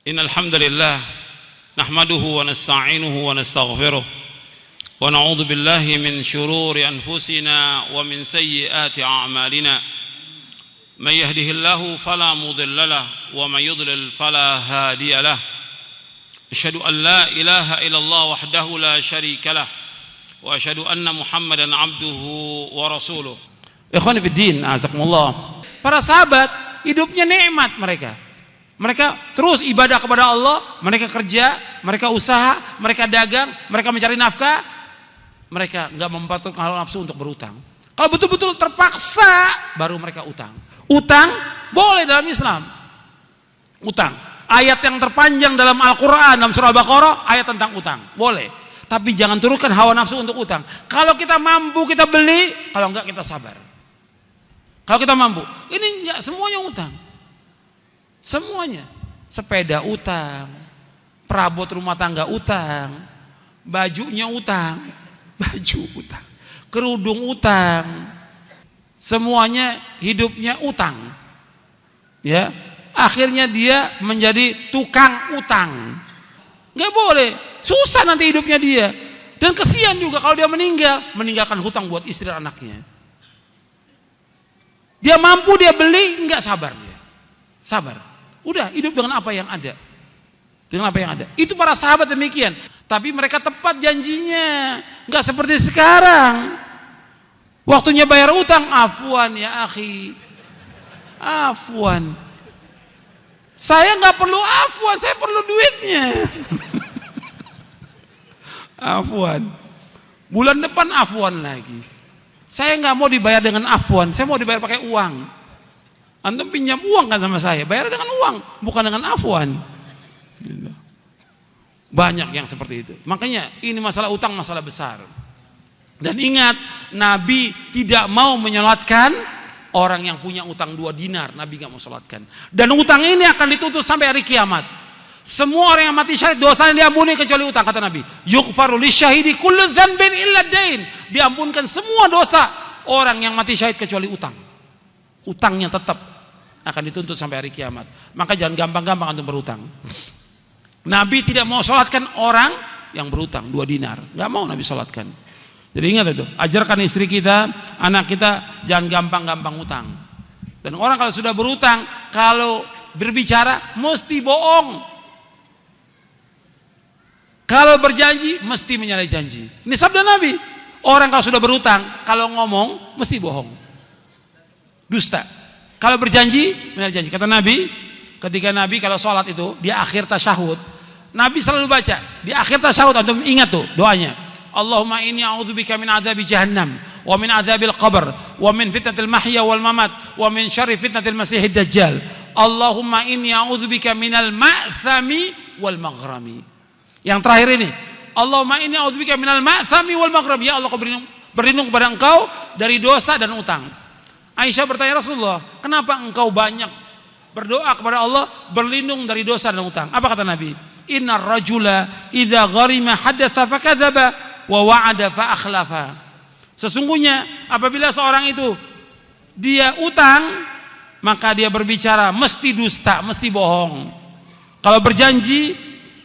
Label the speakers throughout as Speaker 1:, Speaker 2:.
Speaker 1: Innal hamdalillah nahmaduhu wa nasta'inuhu wa nastaghfiruh wa na'udzu billahi min shururi anfusina wa min sayyiati a'malina. May yahdihillahu fala mudilla lahu wa may yudlil fala hadiya lahu. Asyhadu an la ilaha illallah wahdahu la syarika lahu wa asyhadu anna Muhammadan abduhu wa rasuluh. Ikhwani fid din, azakumullah. Para sahabat hidupnya nikmat mereka. Mereka terus ibadah kepada Allah, mereka kerja, mereka usaha, mereka dagang, mereka mencari nafkah. Mereka enggak memperhatikan hawa nafsu untuk berutang. Kalau betul-betul terpaksa baru mereka utang. Utang boleh dalam Islam. Utang. Ayat yang terpanjang dalam Al-Qur'an dalam surah Al-Baqarah ayat tentang utang. Boleh. Tapi jangan turunkan hawa nafsu untuk utang. Kalau kita mampu kita beli, kalau enggak kita sabar. Kalau kita mampu. Ini enggak semuanya utang. Semuanya, sepeda utang, perabot rumah tangga utang, bajunya utang, baju utang, kerudung utang, semuanya hidupnya utang. Ya, akhirnya dia menjadi tukang utang. Nggak boleh, susah nanti hidupnya dia. Dan kesian juga kalau dia meninggalkan hutang buat istri dan anaknya. Dia mampu dia beli, nggak sabar dia, sabar. Udah hidup dengan apa yang ada. Dengan apa yang ada. Itu para sahabat demikian. Tapi mereka tepat janjinya. Enggak seperti sekarang. Waktunya bayar utang, afwan ya akhi. Afwan. Saya enggak perlu afwan, saya perlu duitnya. Afwan. Bulan depan afwan lagi. Saya enggak mau dibayar dengan afwan, saya mau dibayar pakai uang. Antum pinjam uang kan sama saya, bayar dengan uang, bukan dengan afwan. Gitu. Banyak yang seperti itu. Makanya ini masalah utang masalah besar. Dan ingat, Nabi tidak mau menyolatkan orang yang punya utang 2 dinar. Nabi nggak mau solatkan. Dan utang ini akan ditutup sampai hari kiamat. Semua orang yang mati syahid dosanya diampuni kecuali utang, kata Nabi. Yughfaru lisyahidi kullu dzanbin illa dain. Diampunkan semua dosa orang yang mati syahid kecuali utang. Utangnya tetap akan dituntut sampai hari kiamat. Maka jangan gampang-gampang untuk berutang. Nabi tidak mau sholatkan orang yang berutang 2 dinar. Gak mau Nabi sholatkan. Jadi ingat itu, ajarkan istri kita, anak kita jangan gampang-gampang utang. Dan orang kalau sudah berutang, kalau berbicara mesti bohong. Kalau berjanji mesti menyalahi janji. Ini sabda Nabi. Orang kalau sudah berutang, kalau ngomong mesti bohong. Dusta. Kalau berjanji, benar janji. Kata Nabi, ketika Nabi kalau sholat itu di akhir tasyahud, Nabi selalu baca di akhir tasyahud. Antum ingat tuh doanya. Allahumma inni a'udzubika min adzabi jahannam wa min adzabil qabr wa min fitnatil mahya wal mamat wa min syarri fitnatil masiihid dajjal. Allahumma inni a'udzubika minal ma'thami wal maghrami. Yang terakhir ini, Allahumma inni a'udzubika minal ma'thami wal maghrami. Ya Allah, aku berlindung kepada Engkau dari dosa dan utang. Aisyah bertanya, Rasulullah, kenapa engkau banyak berdoa kepada Allah berlindung dari dosa dan utang? Apa kata Nabi? Innar rajula idza gharima hadatsa fakadzaba wa wa'ada fa akhlafa. Sesungguhnya apabila seorang itu dia utang, maka dia berbicara mesti dusta, mesti bohong. Kalau berjanji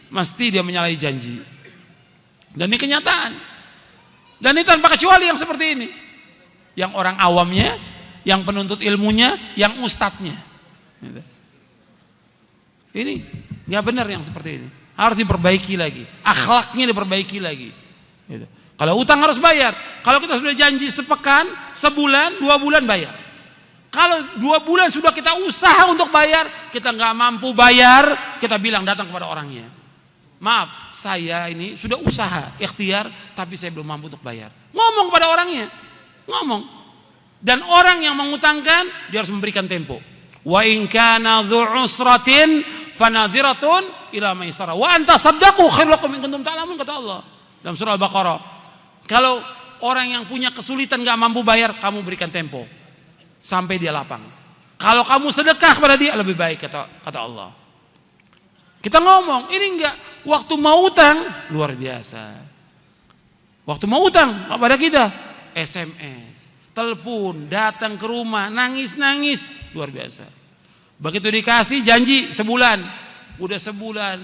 Speaker 1: mesti dia menyalahi janji. Dan ini kenyataan. Dan ini tanpa kecuali yang seperti ini. Yang orang awamnya, yang penuntut ilmunya, yang ustadznya. Ini nggak benar yang seperti ini. Harus diperbaiki lagi, akhlaknya diperbaiki lagi. Kalau utang harus bayar. Kalau kita sudah janji sepekan, sebulan, 2 bulan bayar. Kalau 2 bulan sudah kita usaha untuk bayar, kita nggak mampu bayar, kita bilang datang kepada orangnya. Maaf, saya ini sudah usaha, ikhtiar, tapi saya belum mampu untuk bayar. Ngomong pada orangnya, ngomong. Dan orang yang mengutangkan dia harus memberikan tempo. Wa in kana dzu usratin fanadhiratun ila maisarah wa anta saddaqu khairul lakum in kuntum ta'lamun, kata Allah dalam surah Al-Baqarah. Kalau orang yang punya kesulitan enggak mampu bayar, kamu berikan tempo sampai dia lapang. Kalau kamu sedekah kepada dia lebih baik, kata Allah. Kita ngomong, ini enggak waktu mau utang luar biasa. Waktu mau utang kepada kita SMS, telepon, datang ke rumah, nangis-nangis, luar biasa. Begitu dikasih janji sebulan, Udah sebulan,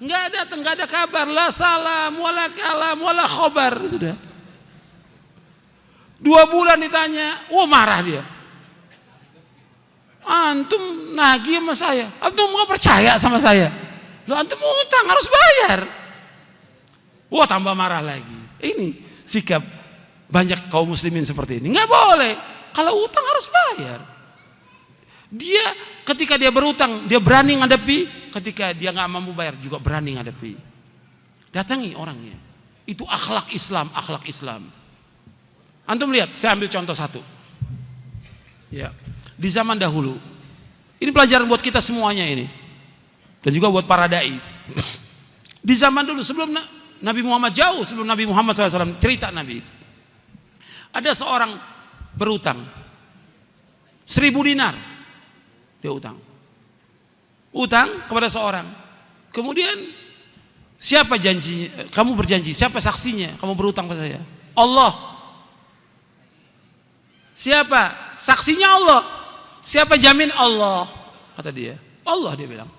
Speaker 1: nggak datang, nggak ada kabar, la salam, wala kalam, wala khobar, sudah. 2 bulan ditanya, marah dia. Antum nagih sama saya, antum nggak percaya sama saya. Lo antum utang harus bayar. Tambah marah lagi. Ini sikap banyak kaum muslimin seperti ini. Nggak boleh. Kalau utang harus bayar. Dia ketika dia berutang, dia berani ngadepi. Ketika dia nggak mampu bayar, juga berani ngadepi. Datangi orangnya. Itu akhlak Islam, akhlak Islam. Antum lihat, saya ambil contoh satu. Ya, di zaman dahulu, ini pelajaran buat kita semuanya ini, dan juga buat para dai. Di zaman dulu, sebelum Nabi Muhammad, jauh sebelum Nabi Muhammad SAW, cerita Nabi, ada seorang berutang 1.000 dinar. Dia utang kepada seorang. Kemudian siapa janjinya? Kamu berjanji, siapa saksinya? Kamu berutang kepada saya. Allah. Siapa? Saksinya Allah. Siapa jamin? Allah. Kata dia. Allah, dia bilang.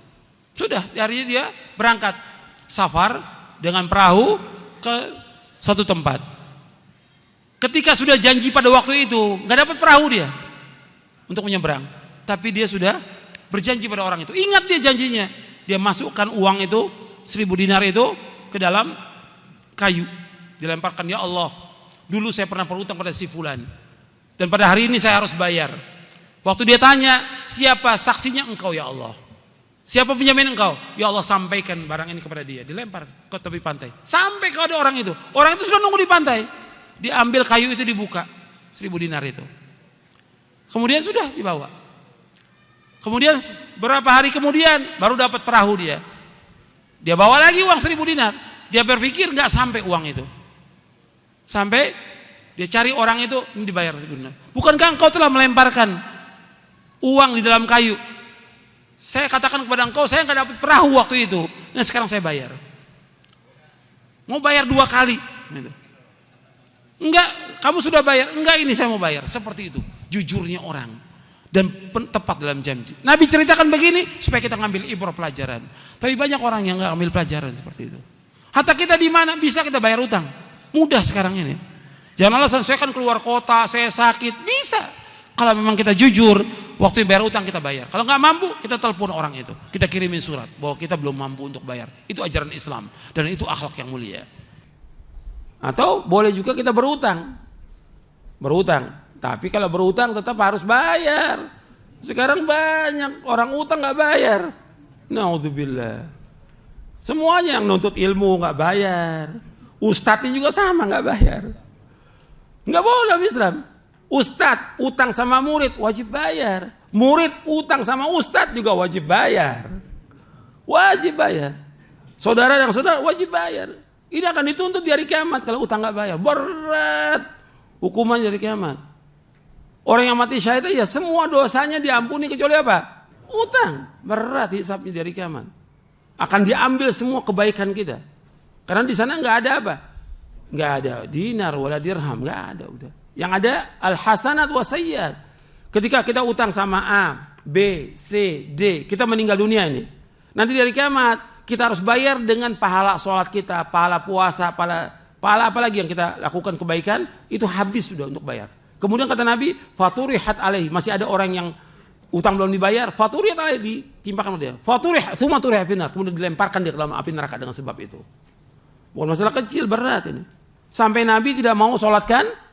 Speaker 1: Sudah, harinya dia berangkat safar dengan perahu ke satu tempat. Ketika sudah janji pada waktu itu, nggak dapat perahu dia untuk menyeberang. Tapi dia sudah berjanji pada orang itu. Ingat dia janjinya. Dia masukkan uang itu, 1.000 dinar itu ke dalam kayu. Dilemparkan, ya Allah, dulu saya pernah berutang pada si fulan. Dan pada hari ini saya harus bayar. Waktu dia tanya, siapa saksinya? Engkau ya Allah. Siapa penjamin engkau? Ya Allah, sampaikan barang ini kepada dia. Dilempar ke tepi pantai. Sampai kepada orang itu. Orang itu sudah nunggu di pantai. Diambil kayu itu, dibuka 1.000 dinar itu. Kemudian sudah dibawa. Kemudian berapa hari kemudian baru dapat perahu dia. Dia bawa lagi uang 1.000 dinar. Dia berpikir nggak sampai uang itu. Sampai dia cari orang itu, ini dibayar 1.000 dinar. Bukankah engkau telah melemparkan uang di dalam kayu? Saya katakan kepada engkau, saya nggak dapat perahu waktu itu. Nah sekarang saya bayar. Mau bayar 2 kali. Enggak, kamu sudah bayar. Enggak, ini saya mau bayar. Seperti itu. Jujurnya orang. Dan tepat dalam janji. Nabi ceritakan begini supaya kita ngambil ibrah pelajaran. Tapi banyak orang yang nggak ambil pelajaran seperti itu. Hatta kita di mana bisa kita bayar utang? Mudah sekarang ini. Jangan alasan saya kan keluar kota, saya sakit. Bisa. Kalau memang kita jujur, waktu bayar utang kita bayar. Kalau nggak mampu, kita telepon orang itu. Kita kirimin surat bahwa kita belum mampu untuk bayar. Itu ajaran Islam dan itu akhlak yang mulia. Atau boleh juga kita berutang. Tapi kalau berutang tetap harus bayar. Sekarang banyak orang utang nggak bayar. Naudzubillah. Semuanya yang nuntut ilmu nggak bayar. Ustadznya juga sama nggak bayar. Nggak boleh Islam. Ustadz utang sama murid wajib bayar. Murid utang sama ustadz juga wajib bayar. Wajib bayar. Saudara yang saudara wajib bayar. Ini akan dituntut di hari kiamat kalau utang nggak bayar. Berat hukuman di hari kiamat. Orang yang mati syahid ya semua dosanya diampuni kecuali apa? Utang. Berat hisabnya di hari kiamat. Akan diambil semua kebaikan kita. Karena di sana nggak ada apa? Nggak ada dinar wala dirham, nggak ada udah. Yang ada al-hasanat wa sayyiat. Ketika kita utang sama A, B, C, D, kita meninggal dunia ini. Nanti di hari kiamat kita harus bayar dengan pahala sholat kita, pahala puasa, pahala apa lagi yang kita lakukan kebaikan, itu habis sudah untuk bayar. Kemudian kata Nabi, faturihat alaihi, masih ada orang yang utang belum dibayar, faturihat alaihi, ditimpakan dia. Tsumma turiha finnar, kemudian dilemparkan dia ke dalam api neraka dengan sebab itu. Bukan masalah kecil, berat ini. Sampai Nabi tidak mau sholatkan.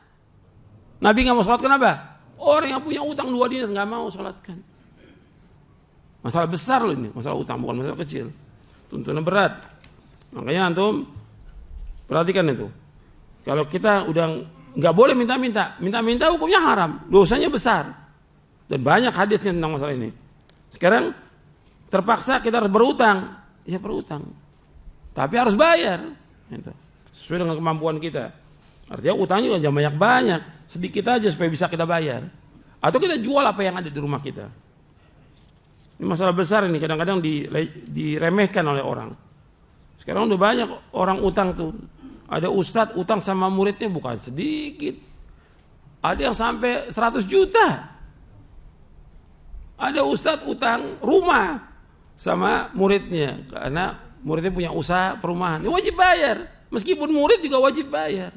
Speaker 1: Nabi nggak mau sholatkan apa? Orang yang punya utang 2 dinar nggak mau sholatkan. Masalah besar loh ini, masalah utang bukan masalah kecil. Tuntutan berat. Makanya antum perhatikan itu. Kalau kita udah nggak boleh minta hukumnya haram, dosanya besar. Dan banyak hadisnya tentang masalah ini. Sekarang terpaksa kita harus berutang, ya berutang. Tapi harus bayar. Gitu. Sesuai dengan kemampuan kita. Artinya utangnya jangan banyak-banyak, sedikit aja supaya bisa kita bayar. Atau kita jual apa yang ada di rumah kita. Ini masalah besar ini, kadang-kadang diremehkan oleh orang. Sekarang udah banyak orang utang tuh. Ada ustadz utang sama muridnya bukan sedikit. Ada yang sampai 100 juta. Ada ustadz utang rumah
Speaker 2: sama muridnya, karena muridnya punya usaha perumahan, dia wajib bayar. Meskipun murid juga wajib bayar.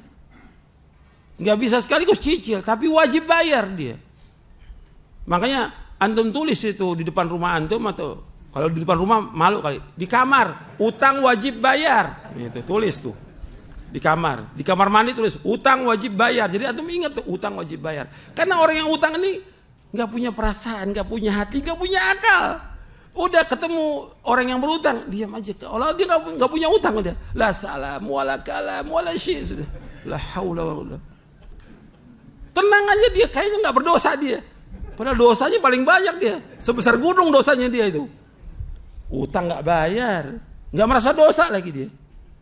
Speaker 2: Nggak bisa sekaligus cicil, tapi wajib bayar dia. Makanya antum tulis itu di depan rumah antum, atau kalau di depan rumah malu kali, di kamar utang wajib bayar. Itu tulis tuh di kamar mandi tulis utang wajib bayar. Jadi antum ingat tuh utang wajib bayar. Karena orang yang utang ini nggak punya perasaan, nggak punya hati, nggak punya akal. Udah ketemu orang yang berutang, diam aja. Kalau dia nggak punya utang, udah la salam wala kalam wala syai', sudah la haula wala. Tenang aja, dia kayaknya nggak berdosa dia. Padahal dosanya paling banyak dia, sebesar gunung dosanya dia itu. Utang nggak bayar, nggak merasa dosa lagi dia.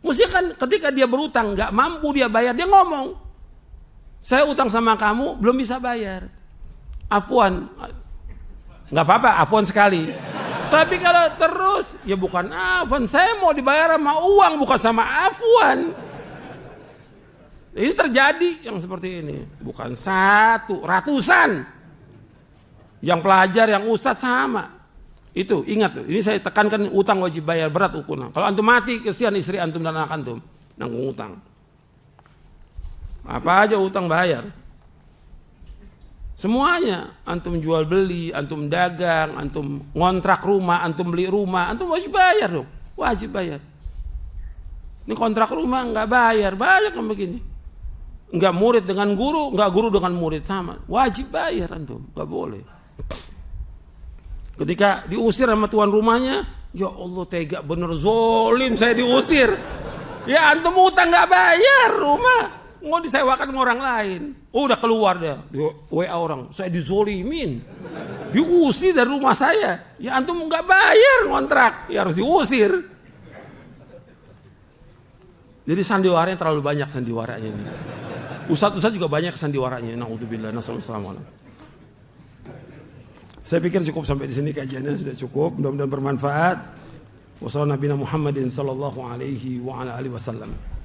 Speaker 2: Mesti kan ketika dia berutang nggak mampu dia bayar, dia ngomong, saya utang sama kamu belum bisa bayar. Afwan, nggak apa-apa, afwan sekali. Tapi kalau terus, ya bukan afwan, saya mau dibayar sama uang, bukan sama afwan. Ini terjadi yang seperti ini, bukan satu, ratusan. Yang pelajar, yang ustadz sama. Itu ingat tuh, ini saya tekankan, utang wajib bayar, berat hukumnya. Kalau antum mati, kesian istri antum dan anak antum nanggung utang. Apa aja utang bayar. Semuanya, antum jual beli, antum dagang, antum ngontrak rumah, antum beli rumah, antum wajib bayar dong, wajib bayar. Ini kontrak rumah nggak bayar, banyak yang begini. Nggak murid dengan guru, nggak guru dengan murid, sama, wajib bayar antum, nggak boleh. Ketika diusir sama tuan rumahnya, ya Allah tega bener, zolim saya diusir. Ya antum utang nggak bayar rumah, mau disewakan sama orang lain. Udah keluar dia, di WA orang, saya dizolimin, diusir dari rumah saya. Ya antum nggak bayar ngontrak, ya harus diusir. Jadi sandiwaranya terlalu banyak, sandiwaranya ini. Ustadz juga banyak sandiwaranya. Na'udzubillah, nasallallahu. Saya pikir cukup sampai di sini, kajiannya sudah cukup. Mudah-mudahan bermanfaat. Wassalamualaikum warahmatullahi wabarakatuh.